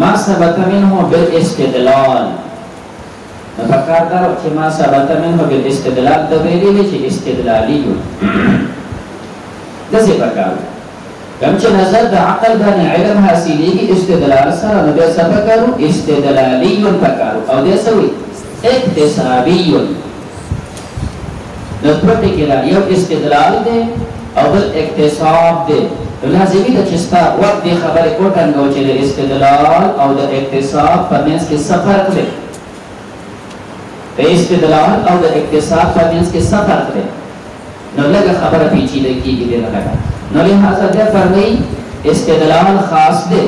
ما ثبت منه بالاستدلال فكر دار چې ما ثبت منه بالاستدلال د ویلي چې استدلالي د څه پکار کوم چې نظر د عقل باندې علم حاصلېږي استدلال سره نو د څه پکارو استدلالي پکارو او د څه وي اکتسابي نو پروت کې یو استدلال دی او بل اکتساب دی لازمی ده چې ستا وقت دی خبرې وکړو چې د استدلال او د اکتساب په منځ کې څه فرق دی د استدلال او د اکتساب په منځ کې څه فرق دی نو لږه خبره پیچیده کېږي ډېره لږه نو لهذا بیا فرمایي استدلال خاص دی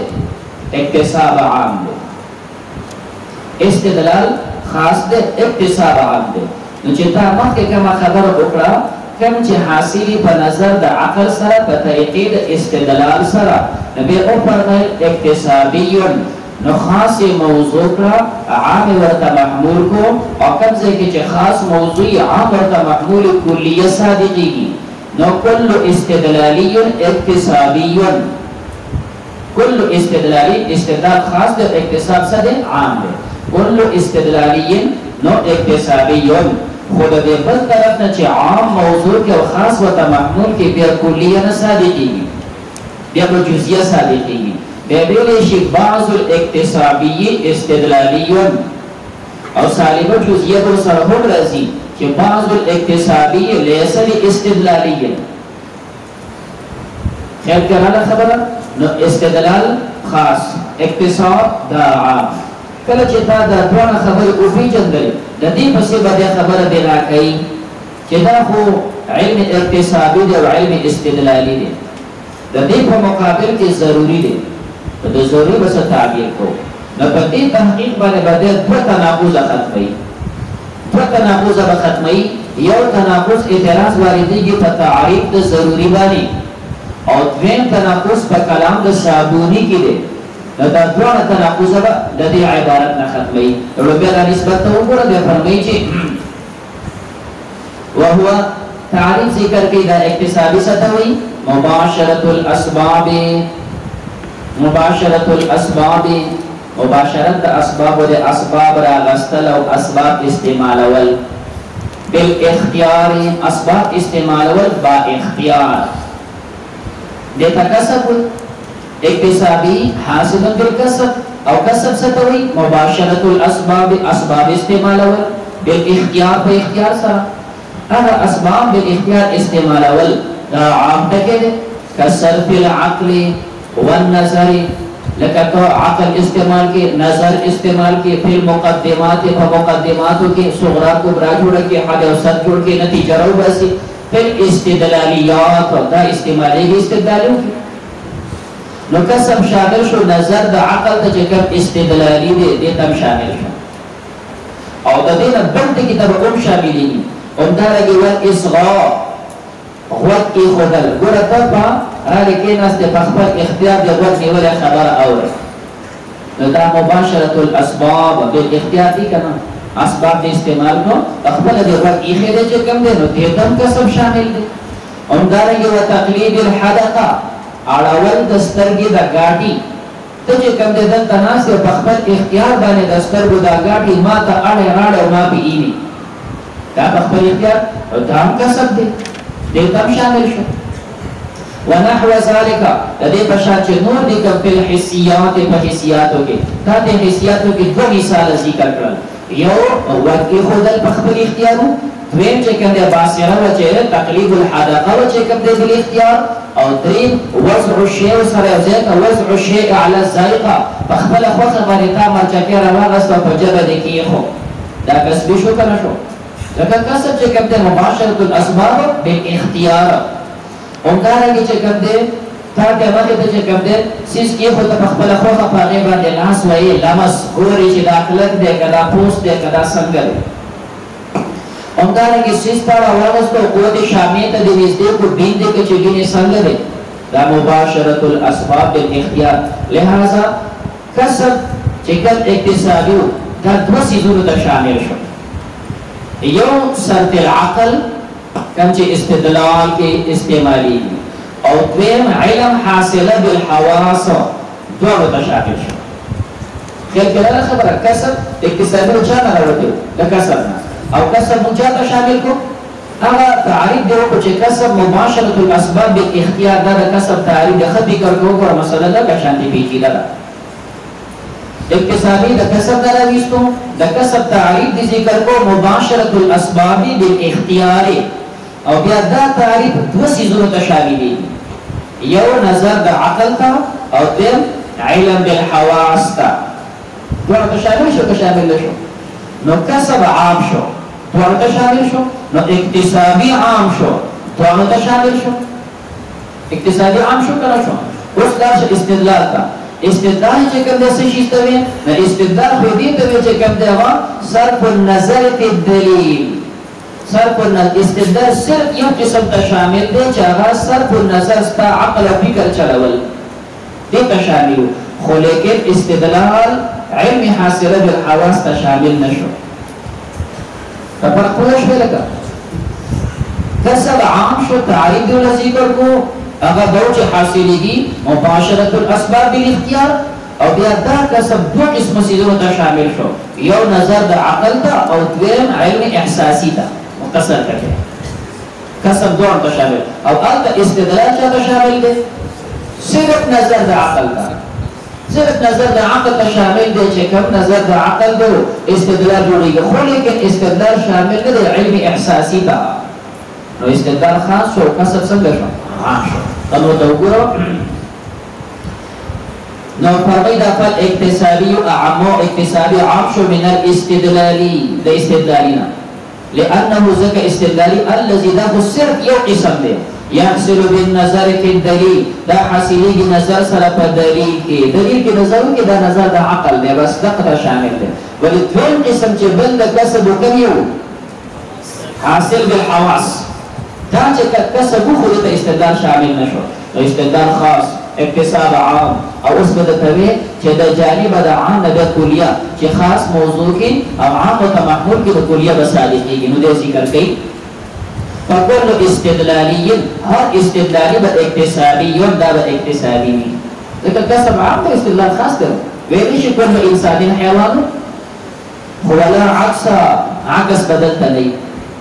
اکتساب عام دی استدلال خاص دی اکتساب عام دی نو چې تا مخکې کومه خبره وکړه کم چې حاصلی په نظر د عقل سره په طریقې د استدلال سره نبی او فرمایل اکتسابیون نو خاص موضوع کړه عام ورته محمول کو او کوم ځای کې چې خاص موضوعي عام ورته محمول کلیه صادقيږي نو کل استدلالی اکتسابیون کل استدلالی استدلال خاص د اکتساب سره عام دی کل استدلالی نو اکتسابیون خود دې بل طرف نه چې عام موضوع کې او خاص وته محمول کې بیا کلیه نه صادقيږي بیا په جزئیه صادقيږي بیا ویل شي بعض الاکتسابی استدلالی او سالبه جزئیه پر سره هم راځي چې بعض الاکتسابی ليس استدلالی خیال کړه خبره نو استدلال خاص اکتساب دا عام کله چې تا دا ټول خبره او پیژندل د دې پسې به خبره دی راکړي چې دا خو علم اکتسابي دی او علم استدلالي دی د دې په مقابل کې ضروری دی د ضروري بس تعبیر کو نو په دې تحقیق باندې به دوه تناقض ختمي دوه تناقض به ختمي یو تناقض اعتراض واردېږي په تعریف د ضروري باندې او دویم تناقض په کلام د صابوني کې دی دا دوه تناقض به د دې عبارت نه ختمي او بیا د نسبت وګوره د فرمایي چې وهو تعریف ذکر کې دا اکتسابي ستوي مباشرة الاسباب مباشرة الاسباب مباشرت اسباب او اسباب را غستل او اسباب استعمالول بالاختیار اسباب استعمالول با اختیار د تکسب اکتسابی حاصل بالکسب او کسب ستوي مباشرة الاسباب اسباب استعمالول بالاختیار په اختیار سره هغه اسباب بالاختیار استعمالول دا عام تکه کسر فی العقل والنظر لکه تو عقل استعمال کې نظر استعمال کې فی المقدمات په مقدماتو کې صغرا کبرا جوړ کې حد او صد جوړ کې نتیجه راو باسي فی الاستدلالیات دا استعمالي استدلالو نو کسب شامل شو نظر د عقل د جګر استدلالي دی د تم شامل شو او د دې نه بل ټکی ته هم شاملې او دا لګي ول اصغاء غوږ کې خدل ګوره ته په را لیکي ناس ته خپل اختیار د غوږ نیول خبره اوري نو دا مباشرة الاسباب بالاختیار دي کنه اسباب استعمال نو خپل د غوږ یې خېده چې کم دي نو ته تم کسب شامل دي او دا لګي و تقلید الحدقه اړول د سترګې د غاټي ته چې کوم د تناس په خپل اختیار باندې د سترګو د غاټي ما ته اړه راړ او ما پیېني دا په خپل اختیار او دا هم کسب دی د تم شامل شو ونحو ذلك د دې په شان چې نور د کپل حسيات په حسياتو کې دا د حسياتو کې دوه مثال ذکر کړل یو وقتی خودل په خپل اختیارو دویم چې کوم د باسره و چې تقلید الحدقه و چې کوم د بل اختیار او دریم وضع الشيء سره ځکه وضع الشيء على الذائقه فخبل خوخه باندې تا مرچکه راغست په جبه د کیخو دا کسب شو کنه شو لکه کسب چې کوم د مباشرة الاسباب بالاختیار اونګارږي چې کوم د تا د مخه ته چې کوم د سیس کې خو ته خپل خوخه په غیبه باندې لاس وایي لمس ګوري چې داخلت دې کدا پوس دې کدا څنګه اونګارږي سیس پر اواغستو قوت شامې ته د نږدې کو دین دې کې چې څنګه ده دا مباشرة الاسباب بالاختیار لہذا کسب چکل اکتسابی دا دو سیزونو تا شامل شو یو صرف العقل کم چه استدلال کے استعمالی او دویم علم حاصله بالحواس دو تا شامل شو خیال کلالا خبره کسب اکتسابی رو چانا روڑتے لکسبنا او کسب مجاتا شامل کو اغا تعریف دیو کو چه کسب مباشرت الاسباب بالاختیار دا کسب تعریف دا خط بکر کو اور مسئلہ دا کشانتی پیچی دا اکتسابی دا کسب دا رویستو دا کسب تعریف دی ذکر کو مباشرت الاسباب بالاختیار او بیا دا تعریف دو سیزونو تشاملی یو نظر دا عقل تا او دیم علم بالحواس تا دوارا تشامل شو تشامل شو نو کسب عام شو دوارا تشامل شو نو اکتسابی عام شو دوارا تشامل شو اکتسابی عام شو کنا شو اس دارش استدلال تا استدلال چکم دے سشیستوی نا استدلال خودی توی چکم دے وا صرف النظر فی الدلیل صرف النظر استدلال صرف یو قسم تا شامل دے چاہا صرف النظر ستا عقل و فکر چلول دے تا شامل خو لیکن استدلال علم حاصله بالحواس تا شامل نشو فرق پوش ہوئے لگا کسب عام شو تعریف دیو لذکر کو اگر دوچ حاصلی گی مباشرت الاسباب بالاختیار او بیا دا کسب دو قسم سیزوں تا شامل شو یو نظر دا عقل تا او دویم علم احساسی تا مقصر کرتے کسب دو تا شامل او آلتا استدلال چا تا شامل دے صرف نظر دا عقل تا صرف نظر دا عقل تا شامل دے چکم نظر دا عقل دو استدلال جوڑی گا خو لیکن استدلال شامل دے علم احساسی تا نو استدلال خاص شو کسب سنگا شو عام شو تنو دوگرو نو فرقی دا فال اکتسابی اعمو اکتسابی عام شو من الاستدلالی دا استدلالینا لأنه ذکا استدلالی اللذی دا خو صرف یو قسم دے یحصل بالنظر فی الدلیل دا حاصلی کی نظر صرف دلیل کی نظروں کی دا نظر دا عقل دے بس دقتا شامل دے ولی دویم قسم چه بند کسب کمیو حاصل بالحواس دا چه کسبو خودتا استدلال شامل نشو استدلال خاص اکتساب عام او اس بدتوی چه دا جانب دا عام دا کلیه چه خاص موضوع کی او عام و تمحمول کی دا کلیه بسادقی کی نو دے ذکر کئی فکل استدلالی ہر استدلالی با اکتسابی دا با اکتسابی می لیکن کسب عام دا استدلال خاص کرو ویلیش کل انسانی حیوانو ولا عکس بدلتا نہیں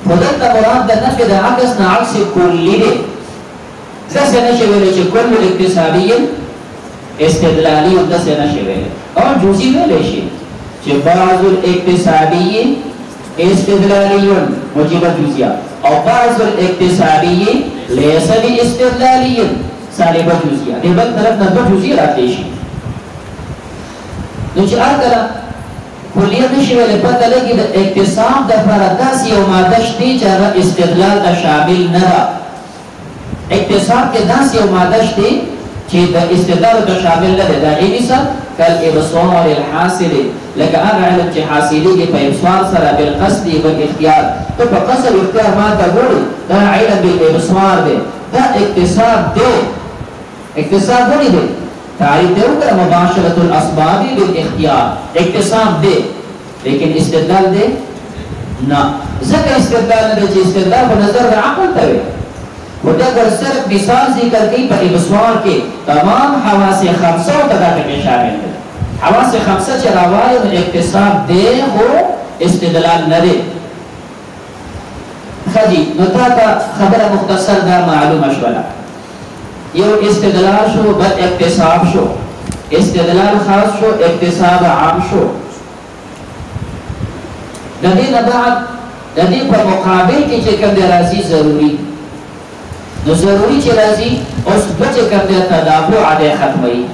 بدلتا مراد دا نفی دا عکس نا عکس کلی دے دس نشویلے چه کل اکتسابی استدلالی دس نشویلے اور جوزی ویلیشی چه بعض الاکتسابی استدلالی مجیبت جوزیات او بعض الاکتسابی لیسا بی استدلالی سالبت جوزیات دے بل طرف نا دو جوزی راتیشی نوچه آکلا کلیه نشویلے پتا لگی دا اکتساب دا فرداسی و مادش دی چاہا استدلال دا شامل نرا اکتساب کے داسی و مادش دی چه دا استدلال دا شامل نرا دا ایمیسا کل ابصار الحاصل لکه اغا علم چه حاصلی کی پا ابصار سرا بالقصدی بالاختیار تو پا قصد اختیار ما تا گوڑی دا علم بالابصار دے دا اکتساب دے اکتساب گوڑی دے تعریف دے ہوگا مباشرت الاسبابی بالاختیار اکتساب دے لیکن استدلال دے نا ذکر استدلال دے چه استدلال پا نظر دا عقل تاوے و دیگر صرف مثال ذکر کی پا ابصار کے تمام حواس خمسہ و تداقی میں شامل دے حواس خمسہ چراوائی میں اکتساب دے ہو استدلال ندے خجی نتاتا خبر مختصر دا معلوم اشولا یو استدلال شو بد اکتساب شو استدلال خاص شو اکتساب عام شو ندین بعد ندین پر مقابل کی چکم دے رازی ضروری نو ضروری چه رازی اس بچه کم دے تدافع عدے ختمی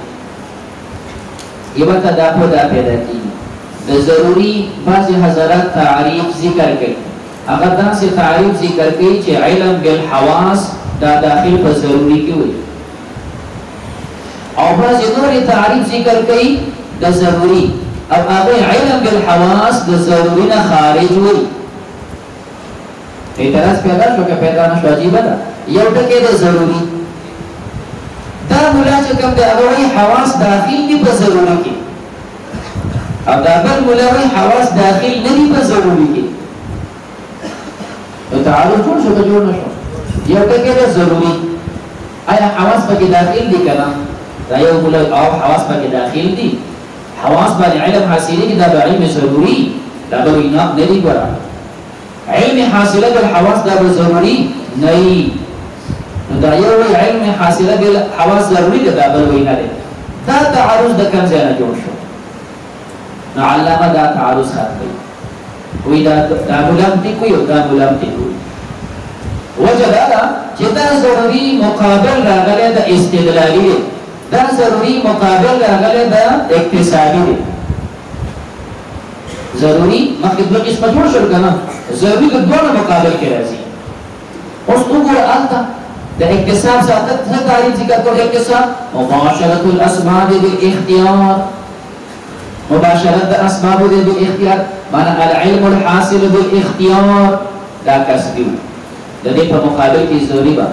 یہ با تدافع دا پیدا کی دا ضروری بعض حضرات تعریف ذکر کئی اگر دا سے تعریف ذکر کئی چه علم بالحواس دا داخل پر ضروری کی ہوئی اور بعض نوری تعریف ذکر کئی دا ضروری اب آگئی علم بالحواس دا ضروری نا خارج ہوئی اعتراض پیدا شو کہ پیدا نشو عجیبہ دا یو ٹکے دا ضروری دا ملا چکم دا اگوئی حواس داخل دی پا ضروری کی او دا بل مولوی حواس داخل ندی په ضروري کې او تعارض ټول شو جوړ نشو یو ټکی دا ضروري آیا حواس پکې داخل دي کنه دا یو مولوی او حواس پکې داخل دي حواس باندې علم حاصلې کې دا علم ضروري دا به نه ندی ګره علم حاصله بالحواس دا به ضروري نه دا یو علم حاصله بالحواس ضروري دا بل وینا ده دا تعارض د کوم ځای نه جوړ شو نو علامه دا تعارض ختمي وی دا ملامتي کوي او دا ملامتي کوي وجه دا چې دا ضروري مقابل راغلی د استدلالي دا ضروري مقابل راغلی د اکتسابي دی ضروري مخکې دوه قسمه جوړ شول کنه ضروري د دوه مقابل کې راځي اوس وګوره البته د اکتساب سره څه تعریف ذکر کوي اکتساب مباشرة الاسباب بالاختيار مباشرة الاسباب بالاختيار معنى العلم الحاصل بالاختيار دا کسبی د دې په مقابل کې ضروري به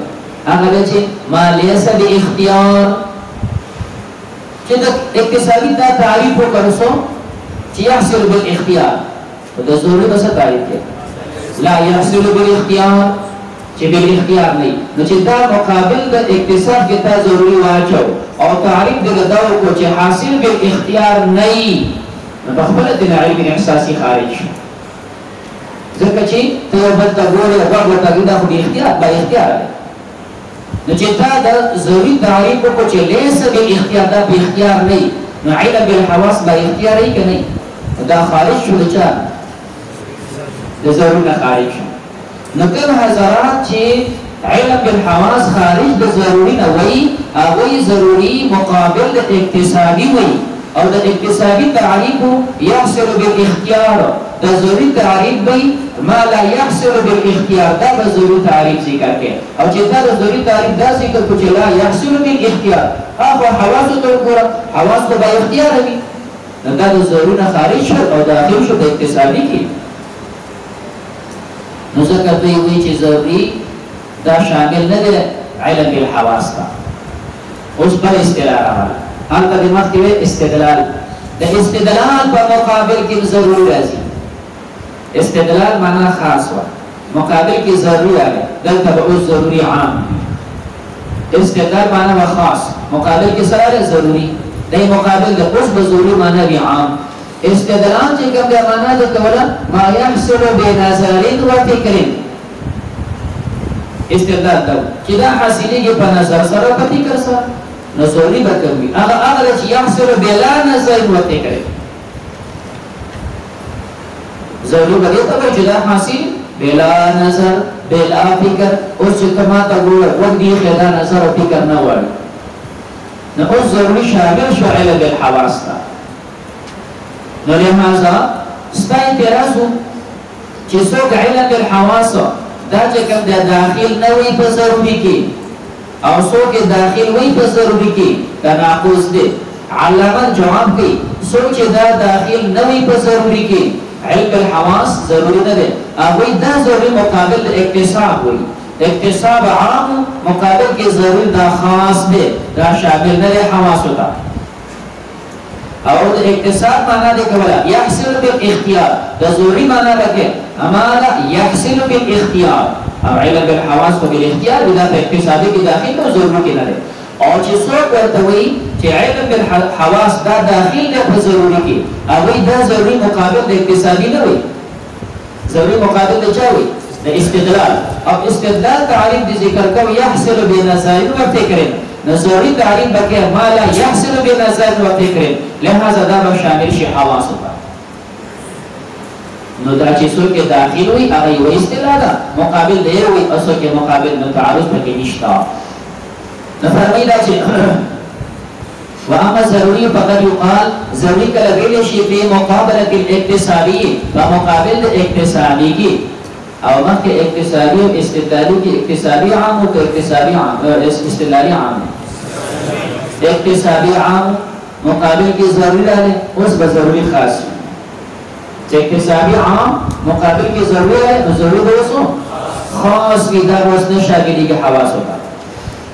هغه چې ما ليس باختيار چې د اکتسابي دا تعریف وکړو چې يحصل بالاختيار دا ضروري به څه تعریف کې لا يحصل بالاختيار چې به اختیار نه نو چې دا مقابل د اکتساب کې تا ضروري واچو او تعریف دې دا کو چې حاصل به اختیار نه نو په خپل د علم احساسي خارج ځکه چې ته یو بل ته ګورې او هغه ته دا خو اختیار به اختیار نو چې تا دا ضروري تعریف کو چې ليس به اختیار دا به اختیار نه نو علم بالحواس به اختیار نه کوي دا خارج شو لچا د ضروري نه خارج شو نو کوم حضرات چې علم بالحواس خارج د ضروري نه وي هغه ضروري مقابل د اکتسابي وي او د اکتسابي تعریف يحصل بالاختيار د ضروري تعریف وي ما لا يحصل بالاختيار دا د ضروري تعریف ذکر کوي او چې دا د ضروري تعریف دا ذکر کوي چې لا يحصل بالاختيار هغه حواس ته وګوره حواس ته به اختیار وي دا د ضروري نه خارج شو او داخل شو د اکتسابي کې نو ذکر دوی وی چې ضروري دا شامل نه دی علم بالحواس ته اوس بل استدلال راغلی هلته د مخکې استدلال د استدلال په مقابل کې ضروري راځي استدلال معنا خاص و مقابل کې ضروري راغلی دلته به اوس ضروري عام استدلال معنا خاص مقابل کې سره ضروري د مقابل د اوس به ضروري معنا وی عام استدلال چې کوم د معنا د کوله ما يحصل بنظر و فکر استدلال دا چې دا حاصلېږي په نظر سره په فکر سره نو ضروري به کوي هغه چې يحصل بلا نظر و فکر ضروري به ته چې دا حاصل بلا نظر بلا فکر او چې کما ته وګوره ودی خدا نظر او فکر نه وایي نو اوس ضروري شامل شو علم بالحواس نو لہذا ستا اعتراض چې څوک علم بالحواس دا چې کوم د داخل نه وي په ضروري کې او څوک داخل وي په ضروري کې تناقض دی علامه جواب کوي څوک چې دا داخل نه وي په ضروري کې علم بالحواس ضروري نه دی هغه دا ضروري مقابل د اکتساب وي اکتساب عام مقابل کې ضروري دا خاص دی دا شامل نه دی حواس ته او د اکتساب معنا د کولا يحصل بالاختيار د ضروري معنا راکې اما لا يحصل بالاختيار او علم بالحواس بالاختيار دا په اکتسابي کې داخل او ضروري کې نه او چې څوک ورته وي چې علم بالحواس دا داخل دی په ضروري کې او دا ضروري مقابل د اکتسابي نه وي ضروري مقابل د چا وي د استدلال او استدلال تعریف د ذکر کوي يحصل بنظر و فکر نظری تعریف بکې ما لا يحصل بنظر و فکر لہذا دا به شامل شي حواس ته نو دا چې څوک داخل وي هغه یو استدلال مقابل دی وي او څوک مقابل نو تعارض پکې نشته نو فرمایي دا چې واما ضروري فقط يقال ضروري کله ویل شي په مقابله الاکتسابي په مقابل د اکتسابي کې او مخکې اکتسابي او استدلالي کې اکتسابي عام او اکتسابي عام استدلالي عام اکتسابي عام مقابل کې ضروري راځي اوس به ضروري خاص اکتسابي عام مقابل کې ضروري ہے ضروري دوسو خاص کی دا اوس نه شاګردي کې حواس ہوتا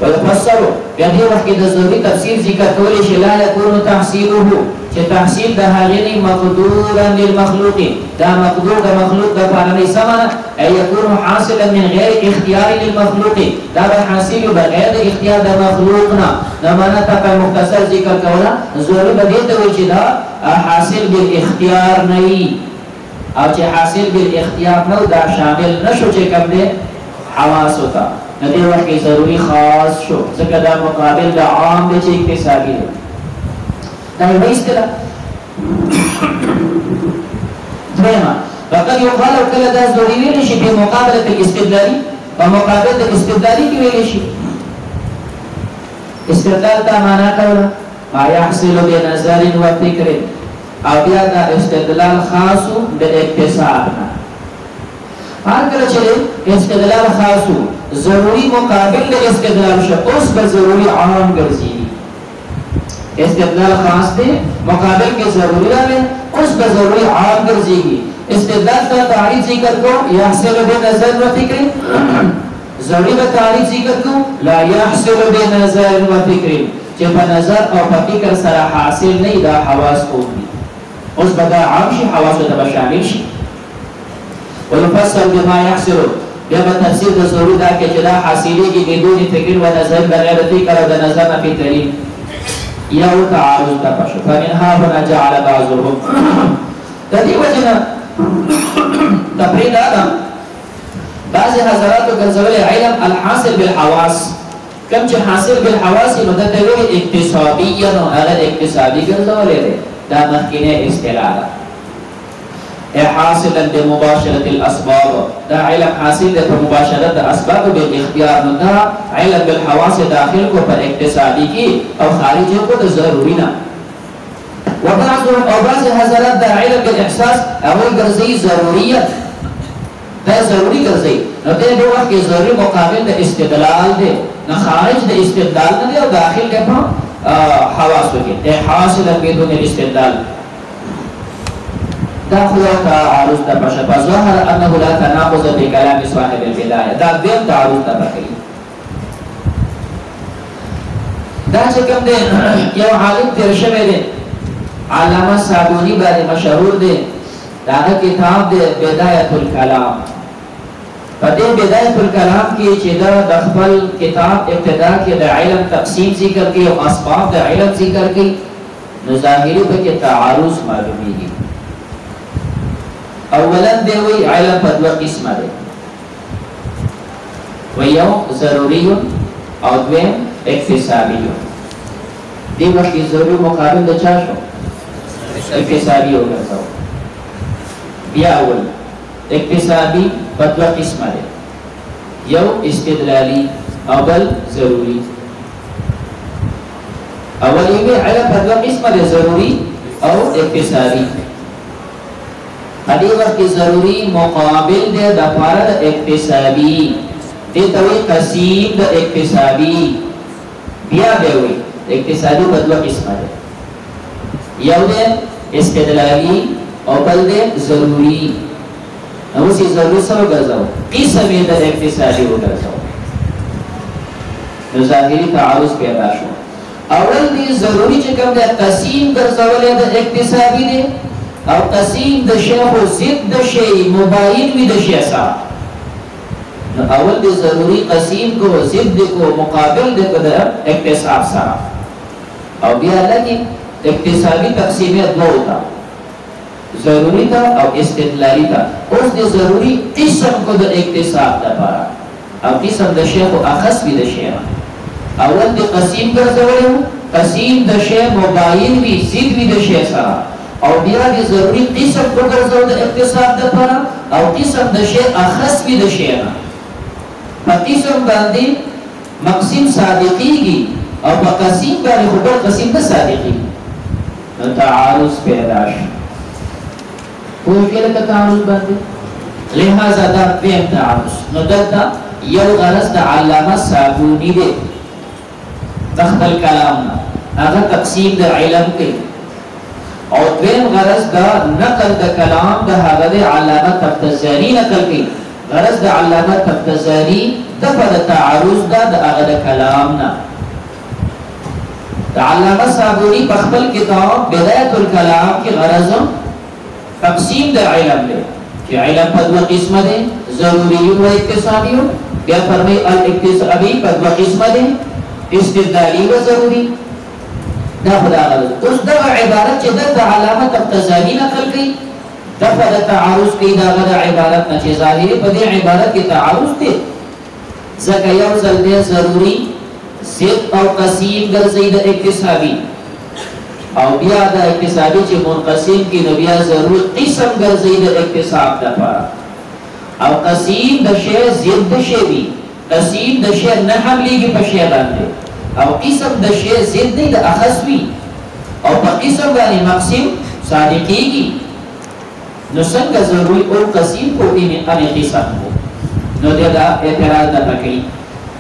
ويفسر بهذه وقت ضروري تفسير ذكر کول شي لا يكون تحصيله چې تحصيل د هغې مقدورا للمخلوق دا مقدور د مخلوق د پاره سمانه اي يكون حاصلا من غير اختيار للمخلوق دا به حاصل بغیر د اختیار د مخلوق نه معنا ته مختصر ذکر کولا ضروري به دې ته وي چې دا حاصل بالاختیار نه او چې حاصل بالاختیار نه دا شامل نشو چې کوم دي حواس ہوتا ندی وقت کی ضروری خاص شو ځکه دا مقابل د عام د چې اکتسابي دی دا یو اصطلاح درېما فقط يقال کله دا ضروري ویل شي په مقابله الاستدلالي په مقابله د استدلالي کې ویل شي استدلال ته معنا کوله ما يحصل بنظر وفكر او بیا دا استدلال خاص د اکتساب نه هر کله چې استدلال خاصو ضروری مقابل د استدلال شو اوس به ضروری عام ګرځي استدلال خاص دی مقابل کې ضروری راغلی اوس به ضروری عام ګرځي استدلال ته تعریف ذکر کو يحصل بنظر وفكر ضروری به تعریف ذکر کو لا يحصل بنظر وفكر چې په نظر او په فکر سره حاصل نه دا حواس کوي اوس به دا عام شي حواس ته شامل شي ونفسر بما يحصل بیا به تفسیر د ضروري دا کې چې دا حاصلېږي بدون فکر و نظر بغیر فکر او د نظر نه په طریق یو تعارض ته پښو فمنها هنا جعل بعضهم د دې وجنه تفرید ادم بعض حضرات ګرځول علم الحاصل بالحواس کم چې حاصل بالحواس نو د تویل اکتسابي نو هغه اکتسابي ګرځول دي دا مخکینه اصطلاح حاصلا بمباشرة الأسباب دا علم حاصل ده بمباشرة الأسباب بالاختيار نو دا علم بالحواس داخل کو پر اقتصادی کی او خارجی کو دا ضرورینا وبعضهم او بعض حضرات دا علم بالاحساس اول گرزی ضروریت دا ضروری گرزی نو دے دو وقت ضروری مقابل دا استدلال دے نو خارج دا استدلال نا دے او داخل دے پا حواس کے دے حاصلا بدون الاستدلال دا خلا تعارض ته بشه فظهر انه لا تناقض بكلام صاحب البدايه دا دیم تعارض ته بخي دا چې کوم دی یو عالم تیر شوی دی علامه صابونی باندې مشهور دی دا کتاب دی بدايه الكلام په دې بدايه الكلام کې چې دا د خپل کتاب ابتدا کې د علم تقسیم ذکر کوي او اسباب د علم ذکر کوي نو ظاهري په کې تعارض معلومیږي اولا دی وی علم په دوه قسمه دی ویو ضروری او دویم اکتسابی دی وقت ضروری مقابل د چا شو اکتسابی وګرځاو بیا اول اکتسابی په دوه قسمه دی یو استدلالی او بل ضروری اول یې علم په دوه قسمه دی ضروری او اکتسابی ادي وقت ضروری مقابل دے د پاره د اکتسابی دې توي قسیم د اکتسابی بیا دی وی اکتسابی په دوه قسمه ده یو ده استدلالی او بل ده ضروری نو سی ضروري سره ګرځاو قسم د اکتسابی وګرځاو نو ظاهري تعارض پیدا شو اول دی ضروری چې کوم د قسیم ګرځول د اکتسابی ده او قسیم د شیخ و ضد د شی مباین وی د شی سره نو اول د ضروری قسیم کو ضد کو مقابل د اکتساب سره او بیا لګي اکتسابی تقسیمه دوه تا ضروری تا او استدلالی تا اوس د ضروری قسم کو د اکتساب لپاره او قسم د شیخ او اخص وی د شی اول د قسیم ګرځول قسیم د شی مباین وی ضد وی د شی سره او بیا د ضروری قسم وګرځاو د اکتساب لپاره او قسم د شی اخص وی د شی نه په قسم باندې مقسم صادقیږي او په قسم باندې خو بل قسم د صادقیږي نو تعارض پیدا شي کوم کله تعارض باندې لہذا دا بیم تعارض نو دلته یو غرض د علامه صابونی دی دخل کلامنا هغه تقسیم د علم کې او دویم غرض دا نقل د کلام د هغه علامه تفتزانی نقل کی غرض د علامه تفتزانی دفع تعارض دا د هغه کلامنا د علامه صابونی په خپل کتاب بدایت الکلام کې غرض تقسیم د علم دی چې علم په دوه قسمه دي ضروری او اکتسابی بیا فرمای الاکتسابی په دوه قسمه دي استدلالی او ضروری دا خدا غرض اوس دا عبارت چې د علامه تفتزانی نقل کړي دفع د تعارض کې دا غره عبارت نه چې ظاهري په دې عبارت کې تعارض دی ځکه یو ځل دی ضروری ضد او قسیم ګرځي د اکتسابی او بیا د اکتسابی چې منقسم کې نو بیا ضرور قسم ګرځي د اکتساب لپاره او قسیم د شی ضد د شی وي قسیم د شی نه حملېږي په شی باندې او قسم د شی ضد د اخص وي او په قسم باندې مقسم صادقيږي نو څنګه ضروري او قسیم کو ان قسم نو دا اعتراض نه پکې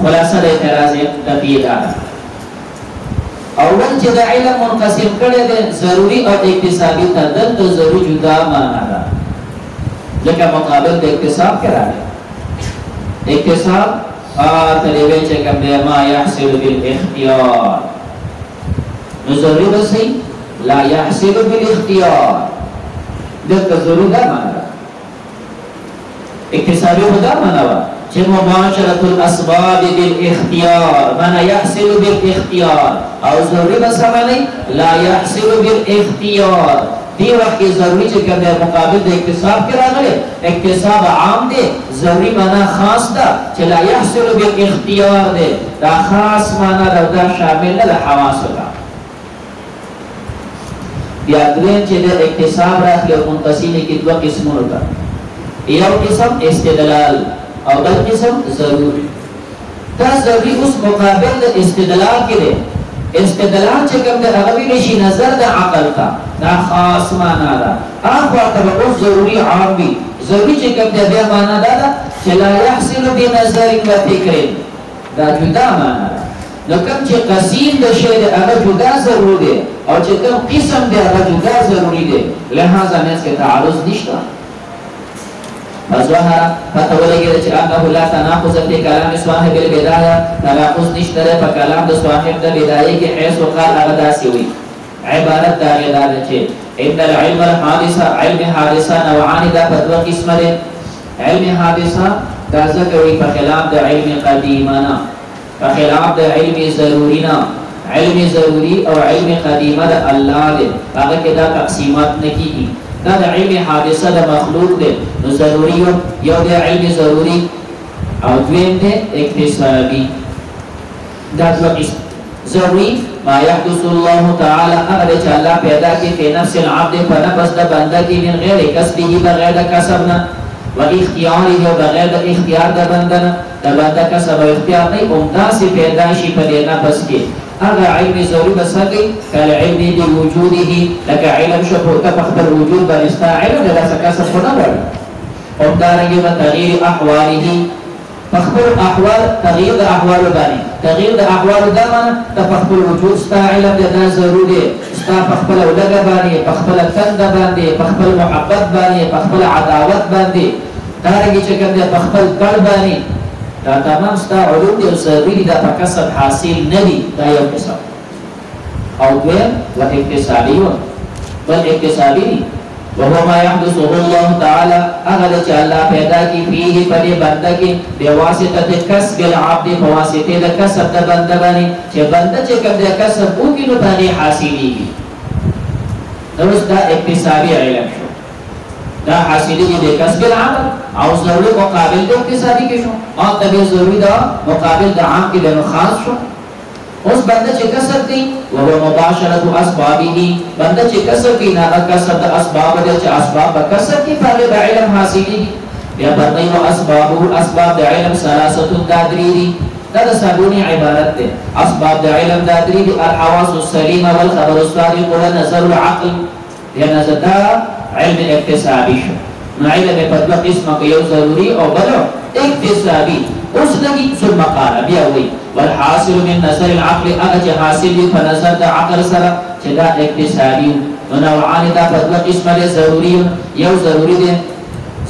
خلاصه د اعتراض د پیدا اول چې د علم منقسم کړي دي ضروري او اکتسابي تدل ته ضروري جدا معنا ده ځکه مقابل د اکتساب کراږي اکتساب تلوي چې کوم دی ما يحصل بالاختيار نو ضروري بسې لا يحصل بالاختيار دغه ضروري ده معنا اکتسابي خدا معنا چې مباشرة الاسباب بالاختيار معنا يحصل بالاختيار او ضروري بسمعني لا يحصل بالاختيار دی وخت ضروري چې کوم مقابل د اکتساب کې راغلي اکتساب عام دی ضروري معنا خاص ده چې لا يحصل بالاختيار دی دا خاص معنا دا شامل ده حواس ته بیا درین چې د اکتساب راغلي منقسم کې دوه قسمونه ده یو قسم استدلال او بل قسم ضروري دا ضروري اوس مقابل د استدلال کې دی استدلال چې کوم د هغه نشي نظر د عقل کا دا خاص معنا ده هغه ته ضروري عام وي ضروري چې کوم د بیا معنا ده چې لا يحصل بنظر و فکر دا جدا معنا ده نو کوم چې قسیم د شی د هغه جدا ضروري دی او چې کوم قسم د هغه جدا ضروري دی لہذا مېس کې تعارض نشته فظهر فتولګي چې انه لا تناقض في كلام صاحب البدايه تناقض نشته په کلام د صاحب د بدايه کې حيث وقال اغداسي وي عبارت دا غیر چې ان العلم الحادثه علم حادثه نوعان دا په دوه قسمه دي علم حادثه دا ذکرې په خلاف د علم قدیمانا په خلاف د علم ضرورینا علم ضروری او علم قدیمه د الله دی هغه کې دا تقسیمات نه کیږي دا د علم حادثه د مخلوق دی نو ضروری یو د علم ضروری او دویم دی اکتسابی دا دوه قسم ضروری ما يحدث الله تعالی هغه چې الله پیدا کړي په نفس العبد په نفس د بنده کې من غیر کسبه بغیر د کسبنا و اختیاره بغیر د اختیار د بنده د بنده کسب او اختیار نه اومدا سي پیدا شي په دې نفس کې هغه علم ضروري بسګي کله علم دی وجوده لکه علم شهور ته خبر وجود باندې علم د کسب خونه وړي اومدا رنګه تغییر احواله فخبر احوال تغییر د احوال باندې تغییر د احوال د معنا تفخبر وجود ستا علم د ضروري ستا خپل ولګ باندې خپل تند باندې خپل محبت باندې خپل عداوت باندې دا رنګه چې کوم د خپل قلب باندې دا تمام ستا علوم دي ضروري دا په کسب حاصل نه دي دا یو کسب او دویم و اکتسابي بل اکتسابي وهو ما يحدثه الله تعالى اغل چې الله پیدا کی فيه په بنده کې بواسطه کسب العبد بواسطه د کسب د بنده باندې چې بنده چې کوم د کسب وکړي نو باندې حاصلېږي نو دا اکتسابي علم شو دا حاصلېږي د کسب العمل او ضروري مقابل د اکتسابي کې شو او تبي ضروري دا مقابل د عام کې له خاص شو اوس بنده چې کسب کوي او مباشرت اسبابه بنده چې کسب کوي نه کسب د اسباب د چې اسباب کسب کې په علم حاصلېږي یا بنده او اسباب د علم ثلاثه تدريري دا د سبوني عبارت ده اسباب د علم تدريري الحواس السليمه والخبر الصادق ونظر العقل یا نظر دا علم اکتسابي شو نو علم په دوه قسمه کې یو ضروري او بل اکتسابي اوس لګي ثم قال بیا وی والحاصل من نظر العقل اجه حاصل په نظر د عقل سره چې دا اکتسابي نو نوعان دا په دوه قسمه ضروري یو ضروري دي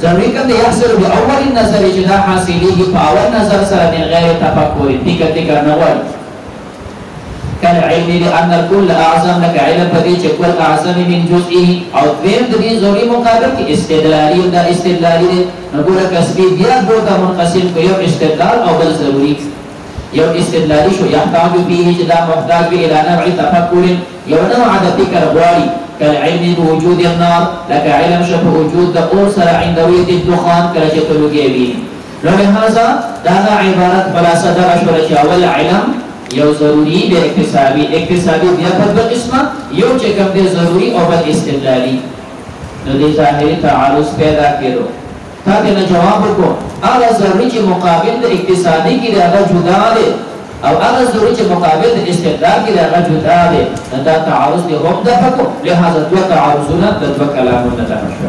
ضروري کوم دی يحصل بأول النظر چې دا حاصلېږي په اول نظر سره من غیر تفکر ټیکه نه وایي كالعلم لأن الكل أعظم لك علم بدي كل أعظم من جزئه أو دویم د دې ضروري مقابل کې استدلالي دا استدلالي نقول کسبي بیا دوه منقسم کو یو استدلال او بل ضروري یو استدلالي شو يحتاج فيه جدا محتاج إلى نوع تفكر یو نوع د فکر غواړي كالعلم بوجود النار لك علم شو وجود د اور سره عند وجود الدخان کله چې تلوګي وي نو لهذا دا عبارت خلاصه دا شو چې اول علم یو ضروری به اکتسابی بیا په دوه قسمه یو چې کوم دی ضروری او بل استدلالي نو دې ظاهري تعارض پیدا کړو تا دې نه جواب کو هغه ضروری چې مقابل د اکتسابی کې دا جدا دی او هغه ضروری چې مقابل د استدلال کې دا جدا دی دا تعارض دی هم د فکر لهدا دوه تعارضونه د دوه کلامونو نه شو